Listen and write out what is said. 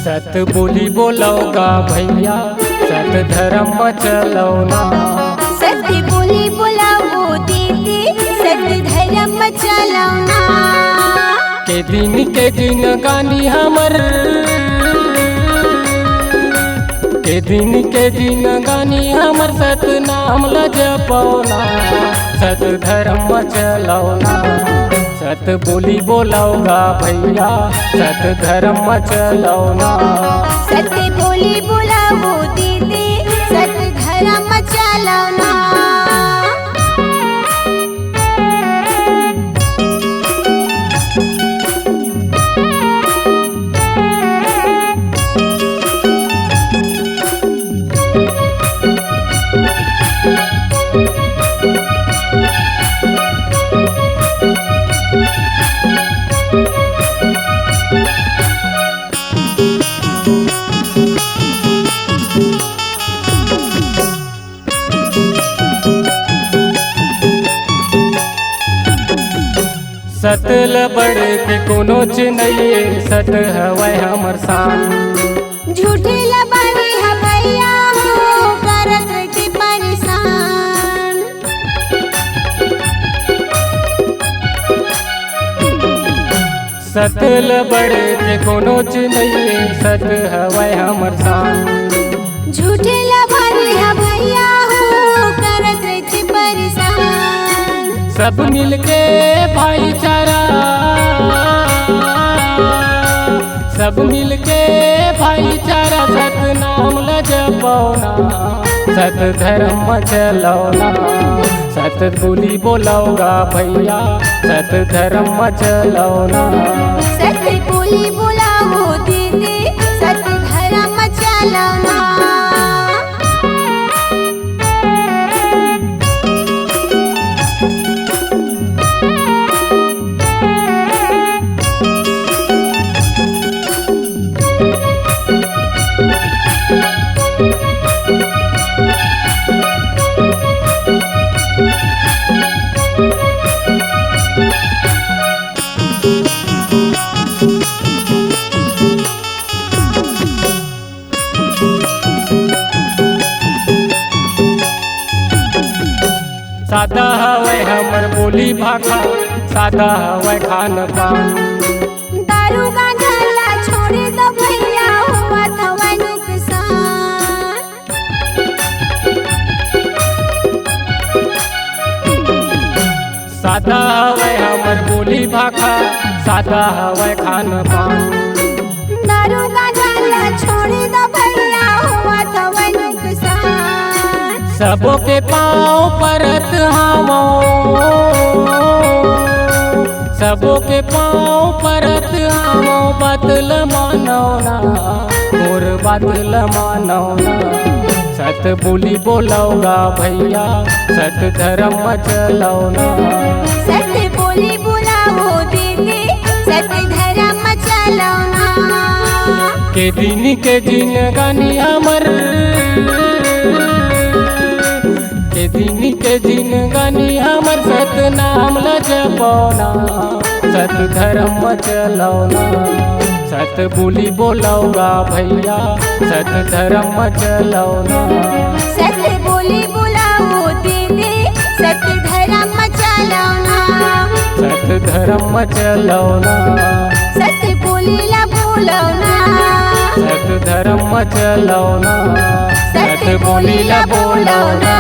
सत बोली बोलौगा भैया, सत धर्म चलौना। सत बोली बोलाओ दीदी, सत धर्म चलौना। के दिन गानी हमर, के दिन गानी हमर सत नाम लजपौना। सत धर्म चलौना, सत बोली बोलौगा भैया, सत धर्म चलौना। सत बोली बोलाओ दीदी, सत धर्म चलौना। सत लबड़ के कोनो चिन्हैये, सत हवै हमर शान। झूठे लबाड़ी है भैया हो, करत रही परेशान। सत लबड़ के कोनो चिन्हैये, सत हवै हमर शान। झूठे लबाड़ी है भैया हो, करत रही परेशान। सब मिलके भाईचारा, सब मिलके भाईचारा, सत नाम लजपौना। सत धर्म चलौना, सत बोली बोलौगा भैया, सत धर्म चलौना। सत बोली बोलाओ दीदी, सत धर्म चलौना। सादा हवै हमर बोली भाखा, सादा हवै खान पान। दारू गांजा ला छोड़ दो भैया, हुआ थवा नुकसान। सादा हवै हमर बोली भाखा, सादा हवै खान पान। दारू गांजा ला छोड़ दो भैया, हुआ थवा नुकसान। सबो के पाँव परत हामो, सबो के पाँव परत हामो। बातल मानौना, मोर बातल मानौना। सत बोली बोलौगा भैया, सत धर्म चलौना। सत बोली बोलाओ दीदी, सत धर्म चलौना। के दिन गानी हमर, के दिन गानी हमर सत नाम लजपौना। सत धर्म चलौना, सत बोली बोलौगा भैया, सत धर्म चलौना। सत बोली बोलाओ दीदी, सत धर्म चलौना। सत धर्म चलौना, सत बोली ला बोलौना। सत धर्म चलौना, सत बोली ला बोलौना।